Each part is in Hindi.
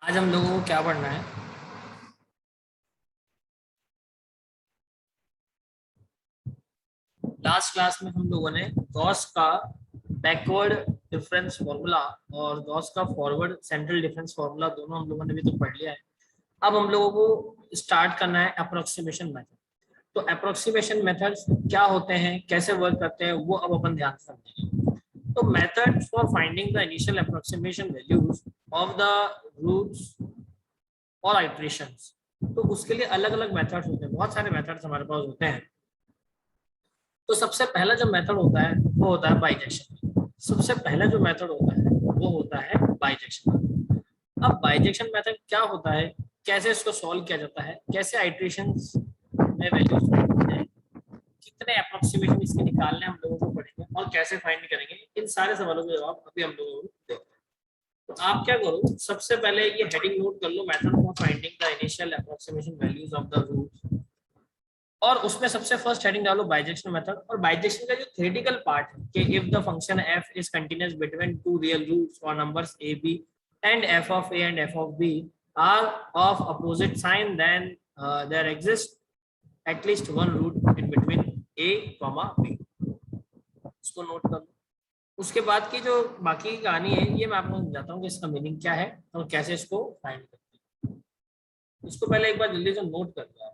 आज हम लोगों को क्या पढ़ना है। लास्ट क्लास में हम लोगों ने गॉस का बैकवर्ड डिफरेंस फॉर्मूला और गॉस का फॉरवर्ड सेंट्रल डिफरेंस फॉर्मूला दोनों हम लोगों ने भी तो पढ़ लिया है। अब हम लोगों को स्टार्ट करना है अप्रोक्सीमेशन मेथड। तो अप्रोक्सीमेशन मेथड्स क्या होते हैं, कैसे वर्क करते हैं, वो अब अपन ध्यान से समझेंगे। तो method for finding the initial approximation values of the roots और आइट्रेशंस। तो उसके लिए अलग अलग मेथड्स होते हैं, बहुत सारे मेथड्स हमारे पास होते हैं। तो सबसे पहला जो मेथड होता है वो होता है बाइजेक्शन। सबसे पहला जो मेथड होता है वो होता है बाइजेक्शन। अब बाइजेक्शन मेथड क्या होता है, कैसे इसको सॉल्व किया जाता है, कैसे आइट्रेशंस में वैल्यूज फाइंड होते हैं, कितने अप्रोक्सीमेशन इसके निकालने हम लोगों को पड़ेंगे और कैसे फाइंड करेंगे, इन सारे सवालों के जवाब अभी हम लोगों को देते हैं। तो आप क्या करो, सबसे पहले ये हेडिंग नोट कर लो, method for finding the initial approximation values of the root. और उसमें सबसे फर्स्ट हेडिंग डालो बाइजेक्शन मेथड। और बाइजेक्शन का जो थ्योरेटिकल पार्ट है कि if the function F is continuous between two real roots और numbers A B and F of A and F of B are of opposite sign, then there exist at least one root in between A comma B. इसको नोट कर लो। उसके बाद की जो बाकी की कहानी है ये मैं आपको समझाता हूँ कि इसका मीनिंग क्या है और कैसे इसको फाइंड करते हैं। इसको पहले एक बार जल्दी से नोट कर लो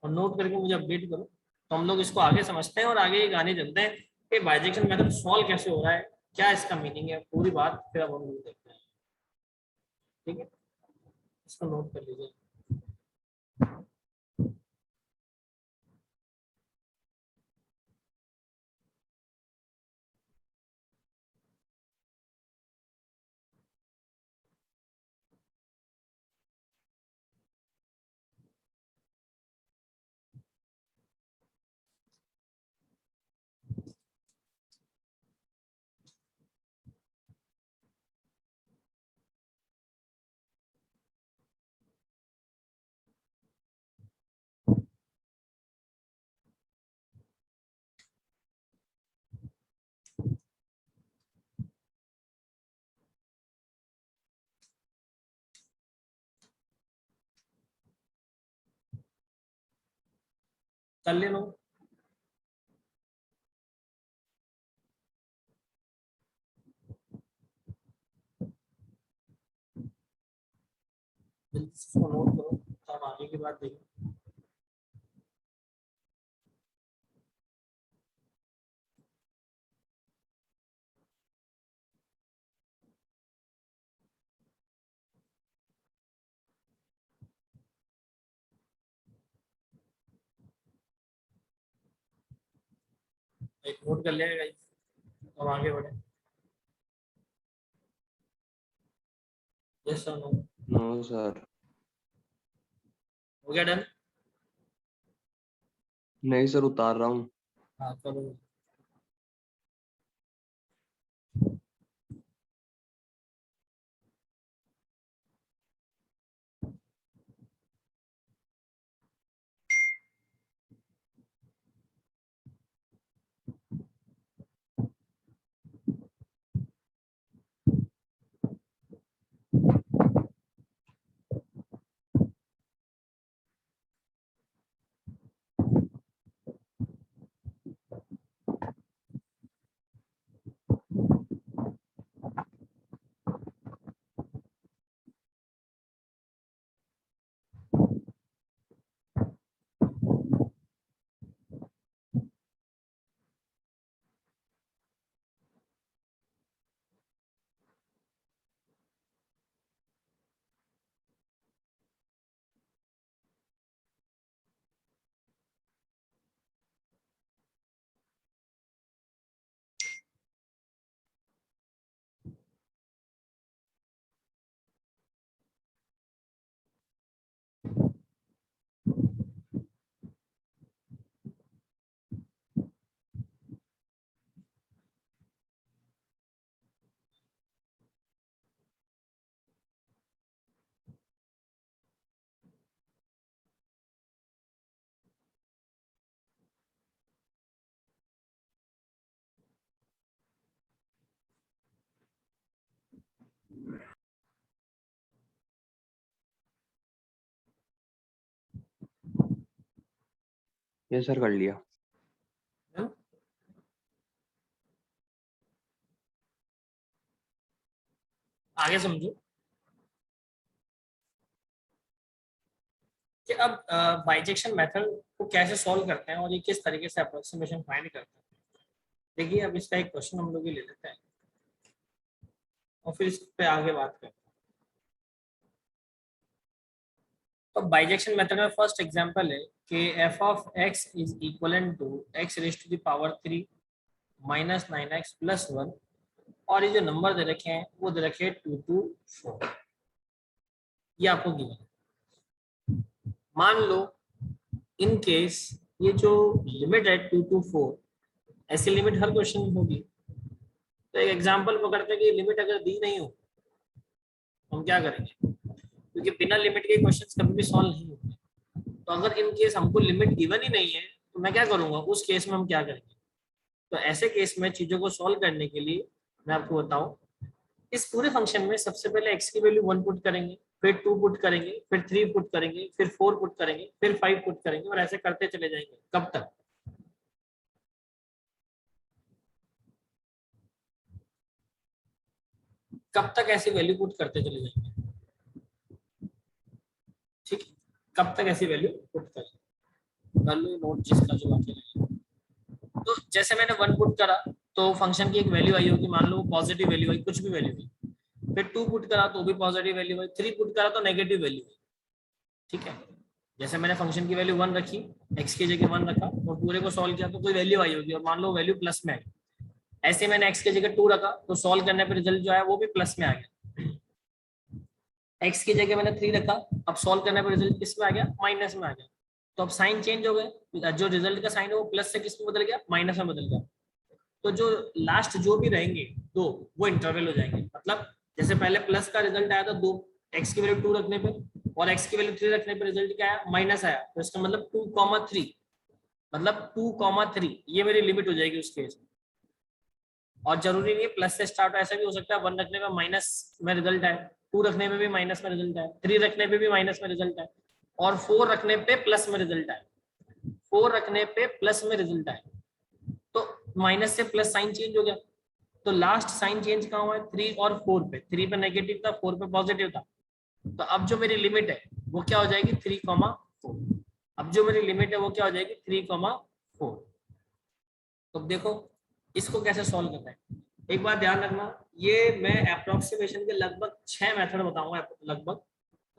और नोट करके मुझे अपडेट करो, तो हम लोग इसको आगे समझते हैं और आगे ये गाने चलते हैं कि बाइजेक्शन मेथड सॉल्व कैसे हो रहा है, क्या इसका मीनिंग है, पूरी बात फिर अब हम लोग देखते हैं। ठीक है, इसको नोट कर लीजिए। कर ले लो। जल्दी से इसको नोट करो, तो हम आगे की बात देखें। एक नोट कर लिया गाइस, हम आगे बढ़े। यस और नो? No sir. हो गया डन? नहीं सर, उतार रहा हूँ। हाँ करो। ये सर कर लिया। आगे समझो कि अब बाइजेक्शन मेथड को कैसे सॉल्व करते हैं और ये किस तरीके से अप्रोक्सीमेशन फाइंड करते हैं। देखिए अब इसका एक क्वेश्चन हम लोग ये ले लेते हैं और फिर इस पे आगे बात करते हैं। तो बाइजेक्शन मेथड में फर्स्ट एग्जांपल है कि f of x is equivalent to x raise to the power 3 minus 9x plus 1 और ये जो नंबर दे रखे हैं वो दे रखे हैं 2 to 4। ये आपको गिवन। मान लो इन केस ये जो लिमिट है 2 to 4, ऐसी लिमिट हर क्वेश्चन में होगी। तो एक एग्जांपल पकड़ते हैं कि लिमिट अगर दी नहीं हो हम क्या करेंगे, क्योंकि बिना लिमिट के क्वेश्चंस कभी भी सॉल्व नहीं होते। तो अगर इन केस हमको लिमिट गिवन ही नहीं है तो मैं क्या करूंगा, उस केस में हम क्या करेंगे। तो ऐसे केस में चीजों को सॉल्व करने के लिए मैं आपको बताऊं, इस पूरे फंक्शन में सबसे पहले x की वैल्यू 1 पुट करेंगे, फिर 2 पुट करेंगे, फिर 3 पुट करेंगे, फिर 4 पुट करेंगे, फिर 5 पुट करेंगे और ऐसे करते चले जाएंगे। कब तक? कब तक ऐसी वैल्यू पुट करते चले जाएंगे। ठीक है, कब तक ऐसी वैल्यू पुट करेंगे, कर लो नोट जिसका जो बाकी रहेगा। तो जैसे मैंने 1 पुट करा तो फंक्शन की एक वैल्यू आई होगी, मान लो पॉजिटिव वैल्यू आई, कुछ भी वैल्यू आई। फिर 2 पुट करा तो भी पॉजिटिव वैल्यू आई, 3 पुट करा तो नेगेटिव वैल्यू आई। ठीक है, जैसे मैंने फंक्शन की वैल्यू 1 रखी, x की जगह 1 रखा और पूरे को सॉल्व किया तो कोई वैल्यू आई होगी और मान लो वैल्यू प्लस में आई। ऐसे मैंने x की जगह 2 रखा तो सॉल्व करने पर रिजल्ट जो आया वो भी प्लस में आ गया। x की जगह मैंने 3 रखा, अब सॉल्व करने पर रिजल्ट किस में आ गया, माइनस में आ गया। तो अब साइन चेंज हो गए, जो रिजल्ट का साइन है वो प्लस से किस में बदल गया, माइनस में बदल गया। तो जो लास्ट जो भी रहेंगे दो वो इंटरवल हो जाएंगे। मतलब जैसे पहले प्लस का रिजल्ट आया था 2, x की वैल्यू 2 रखने पे और x की वैल्यू 3 रखने पे रिजल्ट क्या आया, माइनस आया। तो इसका मतलब 2,3, मतलब 2,3 ये मेरी लिमिट हो जाएगी उस केस में। और जरूरी नहीं है प्लस से स्टार्ट हो, ऐसा भी हो सकता है 1 रखने पे माइनस में रिजल्ट आए, 2 रखने में भी माइनस में रिजल्ट आए, 3 रखने पे भी माइनस में रिजल्ट आए और 4 रखने पे प्लस में रिजल्ट आए, 4 रखने पे प्लस में रिजल्ट आए। तो माइनस से प्लस साइन चेंज हो गया। तो लास्ट साइन चेंज कहाँ हुआ है, 3 और 4 पे। 3 पे नेगेटिव था, 4 पे पॉजिटिव था। तो अब जो मेरी लिमिट है वो क्या हो जाएगी, 3,4। अब जो मेरी लिमिट है वो क्या हो जाएगी, 3,4। तो देखो इसको कैसे सॉल्व करना है। एक बात ध्यान रखना, ये मैं अप्रोक्सीमेशन के लगभग 6 मेथड बताऊंगा लगभग।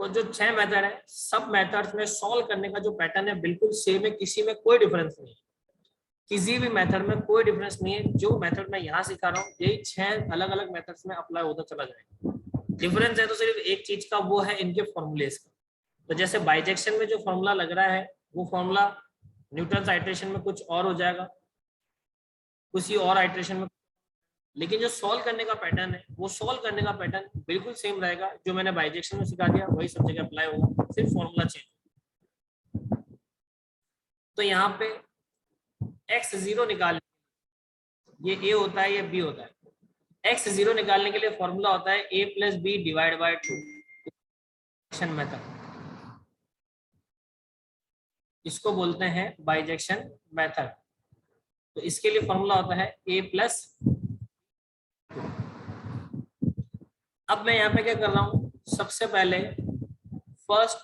तो जो 6 मेथड है सब मेथड्स में सॉल्व करने का जो पैटर्न है बिल्कुल सेम है, किसी में कोई डिफरेंस नहीं है, किसी भी मेथड में कोई डिफरेंस नहीं है। जो मेथड मैं यहाँ सिखा रहा हूँ यही 6 अलग अलग मेथड्स में अप्लाई होता चला जाएगा। डिफरेंस है तो सिर्फ एक चीज का, वो है इनके फॉर्मूलेस का। तो जैसे बाइजेक्शन में जो फॉर्मूला लग रहा है वो फॉर्मूला न्यूटन आइट्रेशन में कुछ और हो जाएगा, किसी और आइट्रेशन में, लेकिन जो सॉल्व करने का पैटर्न है वो सॉल्व करने का पैटर्न बिल्कुल सेम रहेगा। जो मैंने बाइजेक्शन में सिखा दिया वही सब जगह अप्लाई होगा, सिर्फ फॉर्मूला चेंज। तो यहाँ पे x0 निकाल, ये a होता है ये b होता है। x0 निकालने के लिए फॉर्मूला होता है a plus b divide by 2 method, इसको बोलते हैं बाइजेक्शन मेथड। तो इसके लिए फॉर्मूला होता है a प्लस। अब मैं यहाँ पे क्या कर रहा हूँ, सबसे पहले फर्स्ट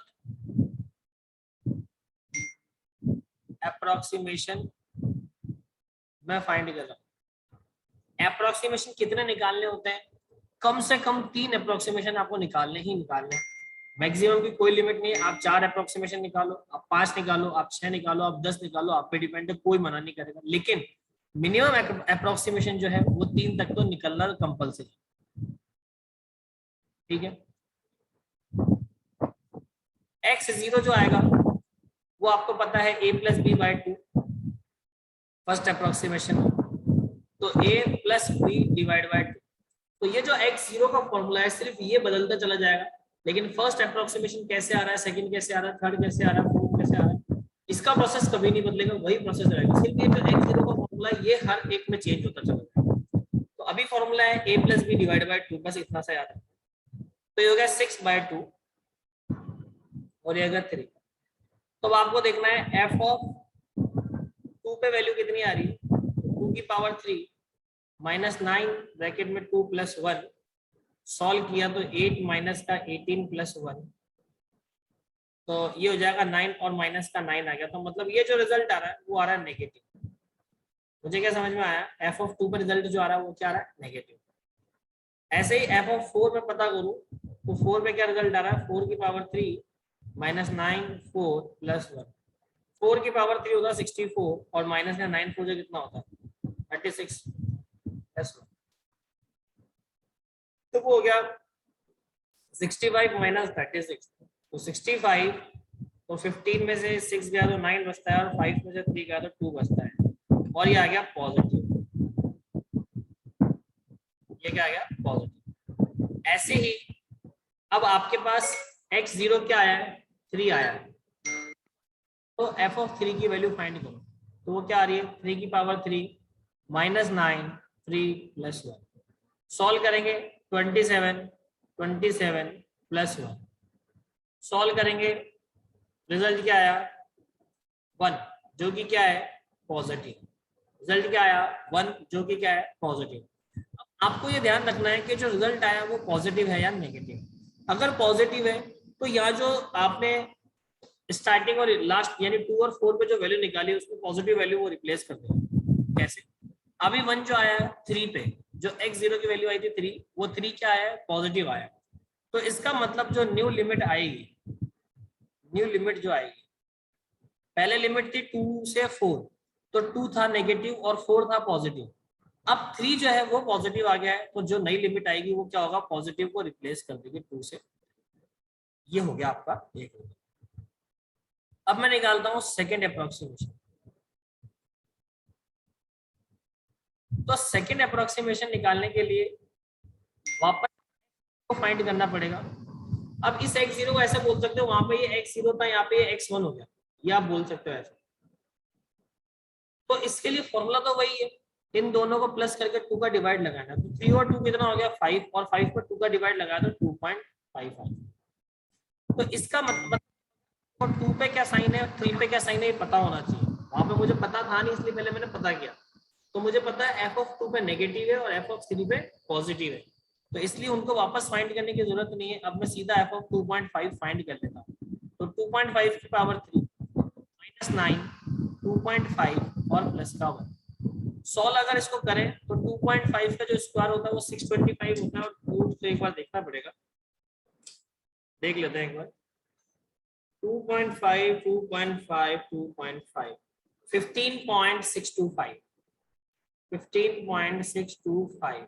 अप्रोक्सीमेशन मैं फाइंड कर रहा हूँ। अप्रोक्सीमेशन कितने निकालने होते हैं, कम से कम 3 अप्रोक्सीमेशन आपको निकालने ही निकालने। मैक्सिमम की कोई लिमिट नहीं है, आप 4 अप्रोक्सीमेशन निकालो, आप 5 निकालो, आप 6 निकालो, आप 10 निकालो, आप पे डिपेंड है, कोई मना नहीं करेगा। लेकिन मिनिमम अप्रोक्सीमेशन जो है वो 3 तक तो निकलना कंपलसरी। ठीक है, x0 जो आएगा वो आपको पता है a plus b by 2 first approximation, तो a plus b divide by 2। तो ये जो x0 का फॉर्मूला है सिर्फ ये बदलता चला जाएगा, लेकिन फर्स्ट अप्रोक्सीमेशन कैसे आ रहा है, सेकंड कैसे आ रहा है, थर्ड कैसे आ रहा है, फोर्थ कैसे आ रहा है, इसका प्रोसेस कभी नहीं बदलेगा, वही प्रोसेस रहेगा। सिर्फ ये जो x0 का फॉर्मूला है ये हर एक में चेंज होता चला जाएगा। तो अभी फॉर्मूला है a plus b divide by 2, बस इतना सा याद है। तो ये हो गया 6/2 और ये हो गया 3। तो आपको देखना है f ऑफ 2 पे वैल्यू कितनी आ रही है, 2 की पावर 3 माइनस 9 ब्रैकेट में 2 प्लस 1, सॉल्व किया तो 8 माइनस का 18 प्लस 1, तो ये हो जाएगा 9 और माइनस का 9 आ गया। तो मतलब ये जो रिजल्ट आ रहा है वो आ रहा है नेगेटिव। मुझे क्या समझ में आया, एफ ऑफ 2 पर रिजल्ट जो आ रहा है वो क्या आ रहा है, नेगेटिव। ऐसे ही एफ ऑफ 4 में पता करूं तो 4 पे क्या रिजल्ट आ रहा है, 4 की पावर 3 माइनस 9 4 प्लस 1, 4 की पावर 3 होगा 64 और माइनस का 9 4 कितना होता है 36 प्लस 1, तो वो हो गया 65 माइनस 36, तो 65, तो 15 में से 6 गया तो 9 बचता है और 5 में से 3 गया तो 2 बचता है और ये आ गया पॉजिटिव। ये क्या आ गया, पॉजिटिव। ऐसे ही अब आपके पास x0 क्या आया है, 3 आया है, तो f ऑफ 3 की वैल्यू फाइंड करो। तो वो क्या आ रही है, 3 की पावर 3 माइनस 9 3 प्लस 1, सॉल्व करेंगे 27 प्लस 1, सॉल्व करेंगे रिजल्ट क्या आया 1, जो कि क्या है पॉजिटिव। रिजल्ट क्या आया 1, जो कि क्या है पॉजिटिव। आपको ये ध्यान रखना है कि जो रिजल्ट आया वो पॉजिटिव है या नेगेटिव। अगर पॉजिटिव है तो यहाँ जो आपने स्टार्टिंग और लास्ट यानी 2 और 4 पे जो वैल्यू निकाली है उसमें पॉजिटिव वैल्यू वो रिप्लेस कर देगा। कैसे, अभी 1 जो आया है 3 पे, जो x0 की वैल्यू आई थी 3, वो 3 क्या आया है पॉजिटिव आया। तो इसका मतलब जो न्यू लिमिट आएगी, न्यू लिमिट जो आएगी, पहले लिमिट थी 2 से 4, तो 2 था नेगेटिव और 4 था पॉजिटिव। अब 3 जो है वो पॉजिटिव आ गया है, तो जो नई लिमिट आएगी वो क्या होगा, पॉजिटिव को रिप्लेस कर देगी 2 से। ये हो गया आपका एक। अब मैं निकालता हूं सेकेंड अप्रोक्सीमेशन। तो सेकेंड अप्रोक्सीमेशन निकालने के लिए वापस को फाइंड करना पड़ेगा। अब इस x0 को ऐसे बोल सकते हो, वहां पे ये x0 था, यहाँ पे ये x1 हो गया, ये आप बोल सकते हो ऐसे। तो इसके लिए फॉर्मूला तो वही है, इन दोनों को प्लस करके 2 का डिवाइड लगाना। तो 3 और 2 कितना हो गया 5, और 5 पर 2 का डिवाइड लगाया तो 2.55। तो इसका मतलब 2 पे क्या साइन है 3 पे क्या साइन है ये पता होना चाहिए। वहां पे मुझे पता था नहीं, इसलिए पहले मैंने पता किया। तो मुझे पता है f ऑफ 2 पे नेगेटिव है और f ऑफ 3 पे पॉजिटिव है, तो इसलिए उनको वापस फाइंड करने की जरूरत नहीं है। अब मैं सीधा f ऑफ 2.5 फाइंड कर लेता हूँ। तो 2.5 की पावर 3 माइनस 9 2.5 और प्लस का 1, 16 अगर इसको करें तो 2.5 का जो स्क्वायर होता है वो 625 होता है। और रूट तो एक बार देखना पड़ेगा, देख लेते हैं एक बार। 2.5 2.5 2.5 15.625 15.625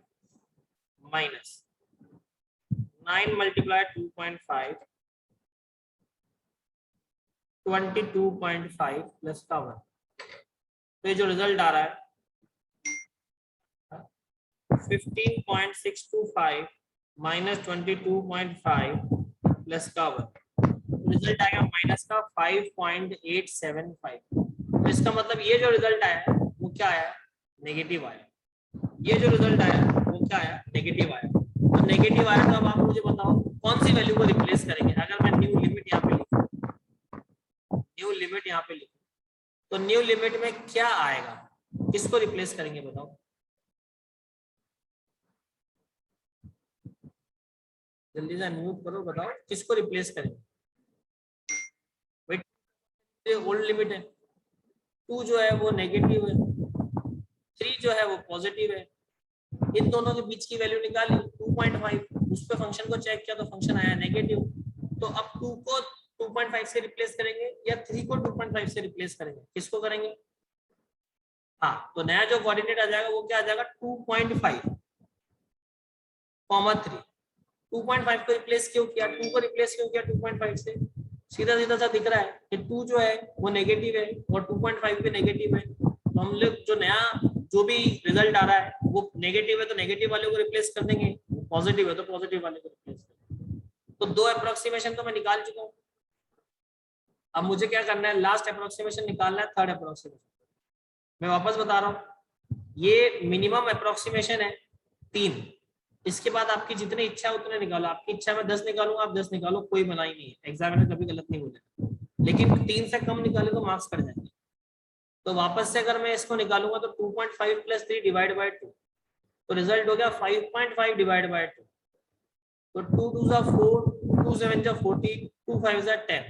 माइनस 9 मल्टीप्लाई 2.5 22.5 प्लस का 1। तो ये जो रिजल्ट आ रहा है 15.625 माइनस 22.5 प्लस का 1, रिजल्ट आएगा माइनस का 5.875। तो इसका मतलब ये जो रिजल्ट आया वो क्या आया, नेगेटिव आया। ये जो रिजल्ट आया वो क्या आया, नेगेटिव आया। तो नेगेटिव आया तो अब आप मुझे बताओ कौन सी वैल्यू को रिप्लेस करेंगे। अगर मैं न्यू लिमिट यहाँ पे लिखूं, न्यू लिमिट यहाँ पे लिखूं, तो न्यू लिमिट में क्या आएगा, किसको रिप्लेस करेंगे बताओ। जल्दी से अनम्यूट करो, बताओ किसको रिप्लेस करेंगे। ओल्ड लिमिट है, 2 जो है वो नेगेटिव है, 3 जो है वो पॉजिटिव है। इन दोनों के बीच की वैल्यू निकाली 2.5, उस पे फंक्शन को चेक किया तो फंक्शन आया नेगेटिव। तो अब 2 को 2.5 से रिप्लेस करेंगे या 3 को 2.5 से रिप्लेस करेंगे, किसको करेंगे। हाँ, तो नया जो कोऑर्डिनेट आ जाएगा वो क्या आ जाएगा 2.5 कॉमा 3। 2.5 को रिप्लेस क्यों किया, 2 को रिप्लेस क्यों किया 2.5 से, सीधा सीधा सा दिख रहा है कि 2 जो है वो नेगेटिव है और 2.5 भी नेगेटिव है। तो हम लोग जो नया जो भी रिजल्ट आ रहा है वो नेगेटिव है तो नेगेटिव वाले को रिप्लेस कर देंगे, पॉजिटिव है तो पॉजिटिव वाले को रिप्लेस कर देंगे। तो 2 अप्रोक्सीमेशन तो मैं निकाल चुका हूँ। अब मुझे क्या करना है, लास्ट अप्रोक्सीमेशन निकालना है, थर्ड अप्रोक्सीमेशन। मैं वापस बता रहा हूँ, ये मिनिमम अप्रोक्सीमेशन है 3। इसके बाद आपकी जितनी इच्छा उतने निकालो। आपकी इच्छा में 10 निकालूंगा, आप 10 निकालो, कोई मनाही नहीं है, एग्जामिनर कभी गलत नहीं बोलेगा। लेकिन 3 से कम निकाले तो मार्क्स कट जाएंगे। तो वापस से अगर मैं इसको निकालूंगा तो 2.5 प्लस 3 डिवाइड बाय 2, तो रिजल्ट हो गया 5.5 डिवाइड बाय 2। तो 2 2 जा 4, 2 7 जा 14, 2 5 जा 10,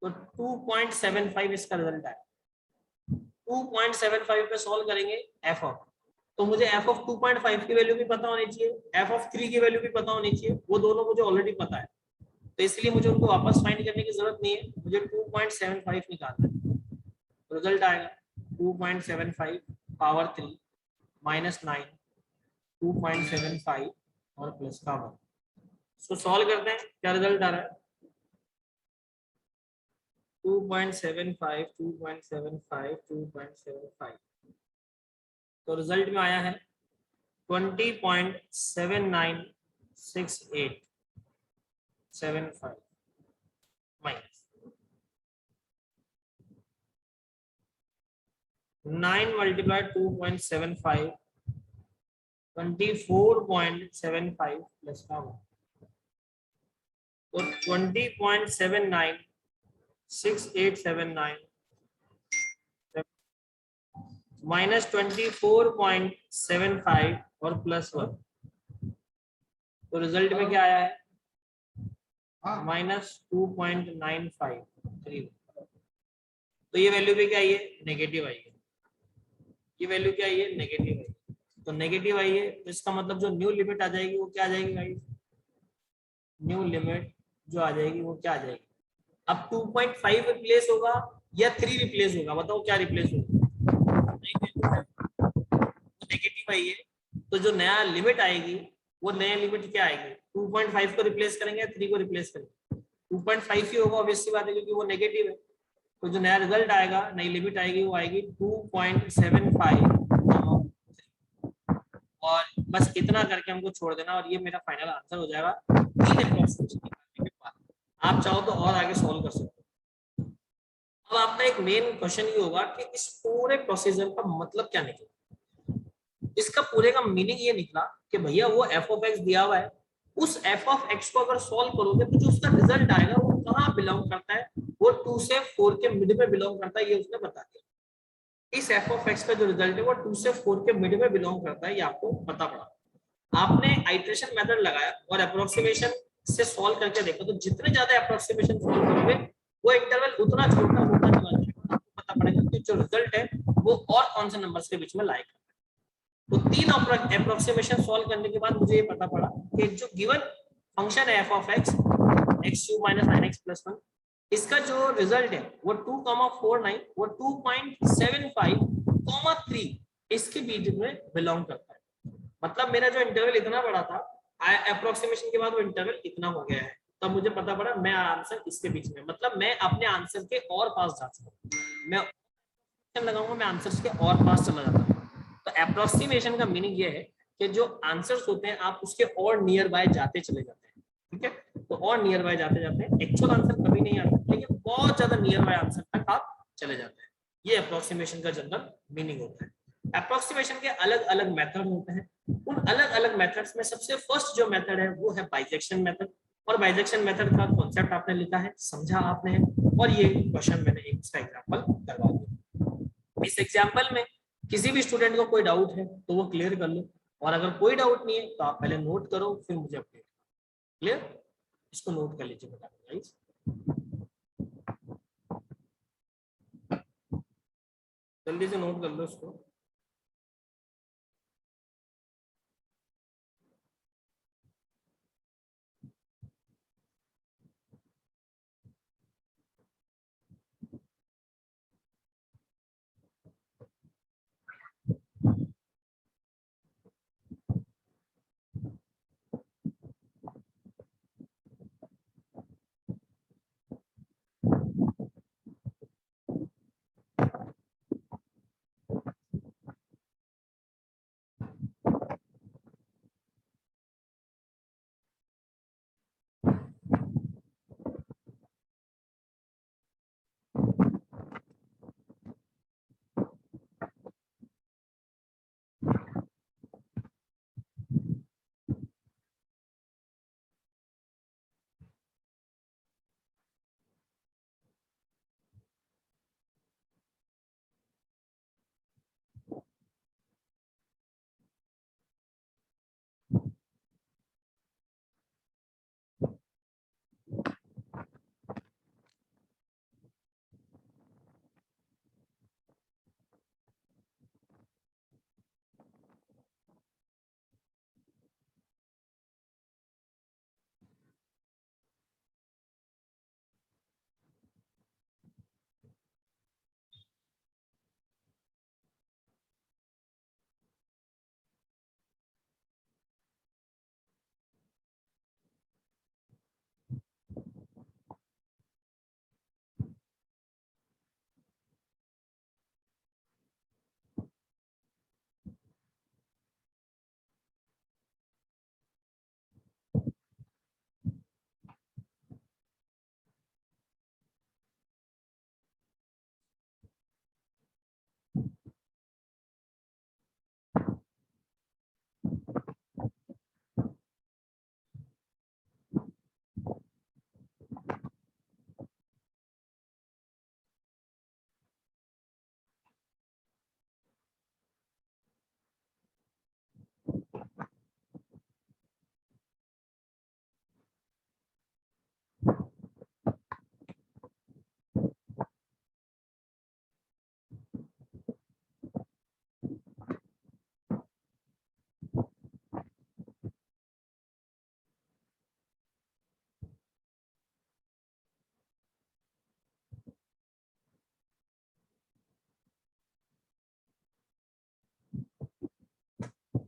तो 2.75 इसका रिजल्ट आया। 2.75 पे सॉल्व करेंगे एफ ऑफ, तो मुझे एफ ऑफ 2.5 की वैल्यू भी पता होनी चाहिए, एफ ऑफ 3 की वैल्यू भी पता होनी चाहिए, वो दोनों मुझे ऑलरेडी पता है, तो इसलिए मुझे उनको वापस फाइंड करने की जरूरत नहीं है, मुझे 2.75 निकालना है। रिजल्ट आएगा 2.75 पावर 3 माइनस 9, 2.75 और प्लस का 1। सो सॉल्व करते हैं, क्या रिजल्ट आ रहा है? 2.75 2.75 2.75, तो रिजल्ट में आया है 20.796875 माइनस 9 मल्टीप्लाई 2.75, 24.75 प्लस का 1, तो 20.796879 माइनस 24.75 और प्लस 1, तो रिजल्ट में क्या आया है? -2.953। तो ये वैल्यू भी क्या आई है? नेगेटिव आई है। ये वैल्यू क्या आई है? नेगेटिव आई है। तो नेगेटिव आई है, तो इसका मतलब जो न्यू लिमिट आ जाएगी वो क्या आ जाएगी गाइस? न्यू लिमिट जो आ जाएगी वो क्या आ जाएगी? अब 2.5 रिप्लेस होगा या 3 रिप्लेस होगा? बताओ क्या रिप्लेस होगा? नेगेटिव आई है, तो जो नया लिमिट आएगी वो नया लिमिट क्या आएगी? 2.5 को रिप्लेस करेंगे या 3 को रिप्लेस करेंगे? 2.5 ही होगा, ऑब्वियस सी बात है, क्योंकि वो नेगेटिव है। तो जो नया रिजल्ट आएगा, नई लिमिट आएगी, वो आएगी 2.75 और बस इतना करके हमको छोड़ देना और ये मेरा फाइनल आंसर हो जाएगा। आप चाहो तो और आगे सॉल्व कर सकते हो। अब आपका एक मेन क्वेश्चन ये होगा कि इस पूरे प्रोसीजर का मतलब क्या निकला? इसका पूरे का मीनिंग ये निकला कि भैया वो एफ ऑफ एक्स दिया हुआ है, उस एफ ऑफ एक्स को अगर सॉल्व करोगे तो जो उसका रिजल्ट आएगा वो कहाँ बिलोंग करता है? वो 2 से 4 के मिड में बिलोंग करता है, ये उसने बता दिया। इस एफ ऑफ एक्स का जो रिजल्ट है वो 2 से 4 के मिड में बिलोंग करता है, ये आपको पता पड़ा। आपने आइट्रेशन मेथड लगाया और अप्रोक्सीमेशन से सॉल्व करके देखा, तो जितने ज्यादा अप्रोक्सीमेशन सॉल्व करोगे वो इंटरवल उतना छोटा होता चला जाएगा, आपको पता पड़ेगा कि जो रिजल्ट है वो और कौन से नंबर्स के बीच में लाई करता है। तो 3 अप्रोक्सीमेशन सॉल्व करने के बाद मुझे ये पता पड़ा कि जो गिवन फंक्शन है f of x x³ - 9x + 1, इसका जो रिजल्ट है वो 2,49 वो 2.75, 3 इसके बीच में बिलोंग करता है। मतलब मेरा जो इंटरवल इतना बड़ा था, अप्रोक्सीमेशन के बाद वो इंटरवल इतना हो गया है, तब मुझे पता पड़ा मैं आंसर इसके बीच में, मतलब मैं अपने आंसर के और पास जा सकता हूँ। मैं लगाऊंगा, मैं आंसर के और पास चला जाता हूँ। तो अप्रोक्सीमेशन का मीनिंग ये है कि जो आंसर्स होते हैं आप उसके और नियर बाय जाते चले जाते हैं, ठीक है? तो और नियर बाय जाते जाते हैं, एक्चुअल आंसर कभी नहीं आता, लेकिन बहुत ज्यादा नियर बाय आंसर तक आप चले जाते हैं। ये अप्रोक्सीमेशन का जनरल मीनिंग होता है। अप्रोक्सीमेशन के अलग अलग मेथड होते हैं, उन अलग अलग मेथड्स में सबसे फर्स्ट जो मेथड है वो है बाइजेक्शन मेथड। और बाइजेक्शन मेथड का कॉन्सेप्ट आपने लिखा है, समझा आपने, और ये क्वेश्चन मैंने एक इसका एग्जांपल करवा दिया। इस एग्जांपल में किसी भी स्टूडेंट को कोई डाउट है तो वो क्लियर कर लो, और अगर कोई डाउट नहीं है तो आप पहले नोट करो फिर मुझे अपडेट। क्लियर? इसको नोट कर लीजिए बेटा गाइस, जल्दी से नोट कर लो इसको।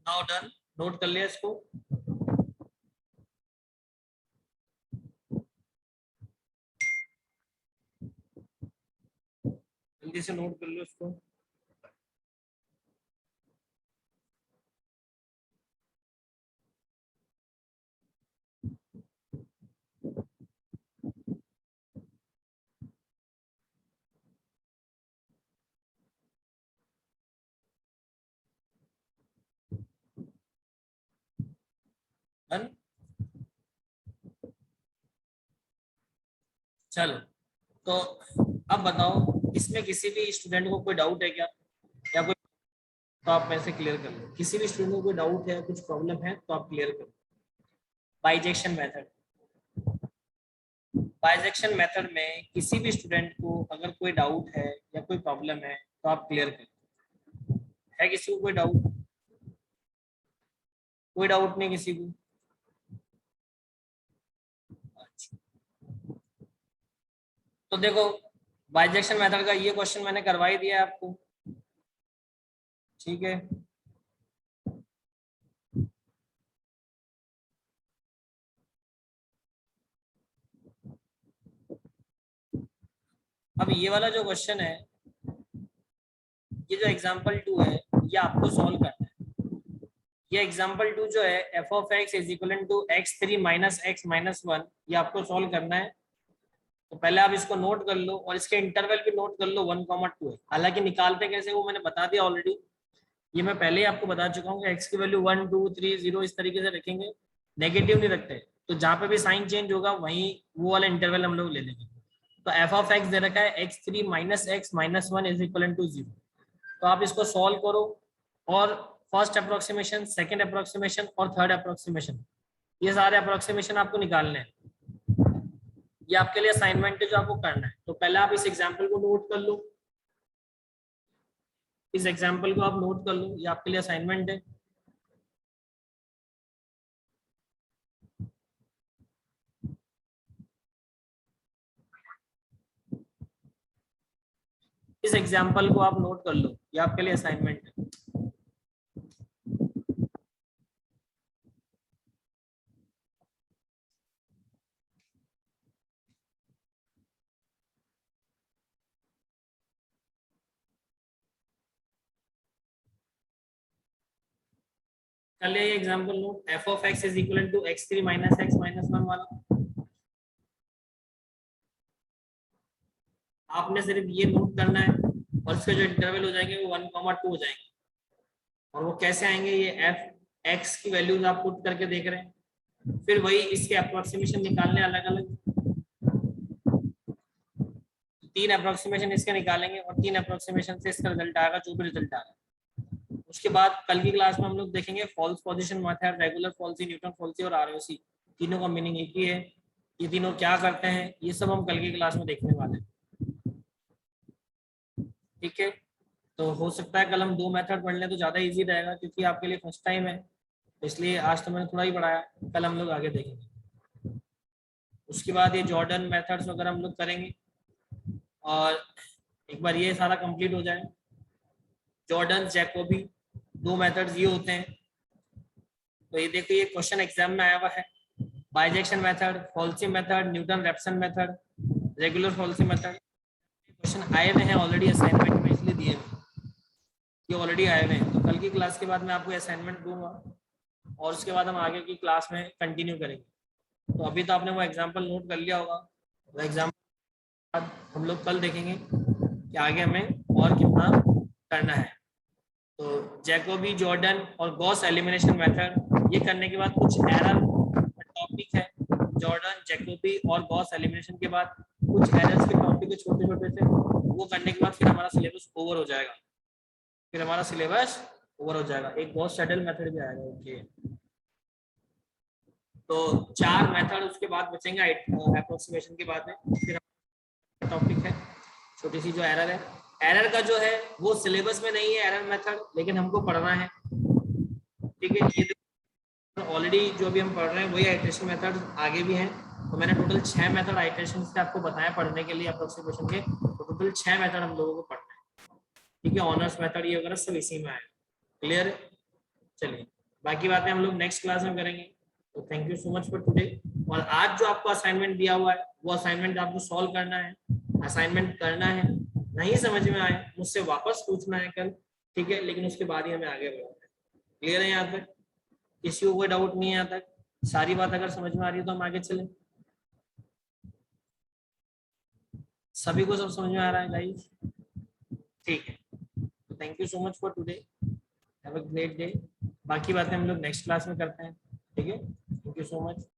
नाउ डन, नोट कर लिया इसको। जल्दी से नोट कर लो इसको। डन, चलो तो अब बताओ, इसमें किसी भी स्टूडेंट को कोई डाउट है क्या, या कोई, तो आप मेरे से क्लियर कर लो। किसी भी स्टूडेंट को कोई डाउट है, कुछ प्रॉब्लम है तो आप क्लियर करो। बाइजेक्शन मेथड, बाइजेक्शन मेथड में किसी भी स्टूडेंट को अगर कोई डाउट है या कोई प्रॉब्लम है तो आप क्लियर करो। है किसी को कोई डाउट? कोई डाउट नहीं किसी को? अच्छा, तो देखो बाइजेक्शन मेथड का ये क्वेश्चन मैंने करवा ही दिया है आपको, ठीक है। अब ये वाला जो क्वेश्चन है, ये जो एग्जांपल 2 है, ये आपको सॉल्व करना है। ये एग्जांपल 2 जो है f of x is equal to x3 minus x minus 1, ये आपको सॉल्व करना है। तो पहले आप इसको नोट कर लो और इसके इंटरवल भी नोट कर लो 1,2 है। हालांकि निकालते कैसे वो मैंने बता दिया ऑलरेडी, ये मैं पहले ही आपको बता चुका हूँ कि एक्स की वैल्यू 1 2 3 0 इस तरीके से रखेंगे, नेगेटिव नहीं रखते। तो जहाँ पे भी साइन चेंज होगा वहीं वो वाला इंटरवल हम लोग ले लेंगे। तो एफ ऑफ एक्स दे रखा है x3 minus x minus 1 is equal to 0। तो आप इसको सॉल्व करो और फर्स्ट अप्रोक्सीमेशन, सेकंड अप्रोक्सीमेशन और थर्ड अप्रोक्सीमेशन, ये सारे अप्रोक्सीमेशन आपको निकालने हैं। ये आपके लिए असाइनमेंट है जो आपको करना है। तो पहले आप इस एग्जांपल को नोट कर लो, इस एग्जांपल को आप नोट कर लो, ये आपके लिए असाइनमेंट है। इस एग्जांपल को आप नोट कर लो, ये आपके लिए असाइनमेंट है। कर लिया ये example note, f of x is equal to x3 minus x minus 1 वाला। आपने सिर्फ ये नोट करना है और इसके जो इंटरवल हो जाएंगे वो 1,2 हो जाएंगे। और वो कैसे आएंगे, ये एफ एक्स की वैल्यूज आप पुट करके देख रहे हैं, फिर वही इसके अप्रोक्सीमेशन निकालने अलग अलग। 3 अप्रोक्सीमेशन इसके निकालेंगे और 3 अप्रोक्सीमेशन से इसका रिजल्ट आएगा, जो भी रिजल्ट आएगा। उसके बाद कल की क्लास में हम लोग देखेंगे false position method, regula falsi, Newton falsi और आरओसी। तीनों का मीनिंग एक ही है, ये तीनों क्या करते हैं ये सब हम कल की क्लास में देखने वाले हैं, ठीक है। तो हो सकता है कल हम 2 मेथड पढ़ लें तो ज़्यादा इजी रहेगा, क्योंकि आपके लिए फर्स्ट टाइम है, इसलिए आज तो मैंने थोड़ा ही पढ़ाया, कल हम लोग आगे देखेंगे। उसके बाद ये जॉर्डन मेथड्स वगैरह हम लोग करेंगे। और एक बार ये सारा कंप्लीट हो जाए, जॉर्डन जैकोबी 2 मेथड्स ये होते हैं। तो ये देखो ये क्वेश्चन एग्जाम में आया हुआ है, bijection method, falsies method, Newton Raphson method, regula falsies method. Question आए हुए हैं ऑलरेडी असाइनमेंट में, इसलिए दिए हुए ये ऑलरेडी आए हुए हैं। तो कल की क्लास के बाद मैं आपको असाइनमेंट दूंगा और उसके बाद हम आगे की क्लास में कंटिन्यू करेंगे। तो अभी तो आपने वो एग्जाम्पल नोट कर लिया होगा, वो एग्जाम्पल हम लोग कल देखेंगे कि आगे हमें और कितना करना है। तो जैकोबी, जॉर्डन और गॉस एलिमिनेशन मेथड, ये करने के बाद कुछ एरर टॉपिक है। जॉर्डन, जैकोबी और गॉस एलिमिनेशन के बाद कुछ एरर्स के टॉपिक है छोटे छोटे से, वो करने के बाद फिर हमारा सिलेबस ओवर हो जाएगा, फिर हमारा सिलेबस ओवर हो जाएगा। एक गॉस शटल मेथड भी आएगा, ओके। तो 4 मेथड उसके बाद बचेंगे अप्रोक्सीमेशन के बाद में। फिर टॉपिक है छोटी सी जो एरर है, एरर का जो है वो सिलेबस में नहीं है एरर मेथड, लेकिन हमको पढ़ना है, ठीक है। ये ऑलरेडी जो भी हम पढ़ रहे हैं वही आइट्रेशन मेथड आगे भी हैं। तो मैंने टोटल 6 मेथड आइट्रेशन से आपको बताया पढ़ने के लिए अप्रोक्सीमेशन के। तो टोटल 6 मेथड हम लोगों को पढ़ना है, ठीक है। ऑनर्स मेथड ये वगैरह सब इसी में आएगा, क्लियर है। चलिए। बाकी बातें हम लोग नेक्स्ट क्लास में करेंगे। तो thank you so much for today. और आज जो आपको असाइनमेंट दिया हुआ है वो असाइनमेंट आपको सॉल्व करना है, असाइनमेंट करना है, नहीं समझ में आए मुझसे वापस पूछना है कल, ठीक है, लेकिन उसके बाद ही हमें आगे बढ़ना है। क्लियर है यहाँ तक? किसी को कोई डाउट नहीं है यहाँ तक? सारी बात अगर समझ में आ रही है तो हम आगे चलें। सभी को सब समझ में आ रहा है गाइस? ठीक है, तो thank you so much for today, have a great day. बाकी बातें हम लोग नेक्स्ट क्लास में करते हैं, ठीक है। Thank you so much.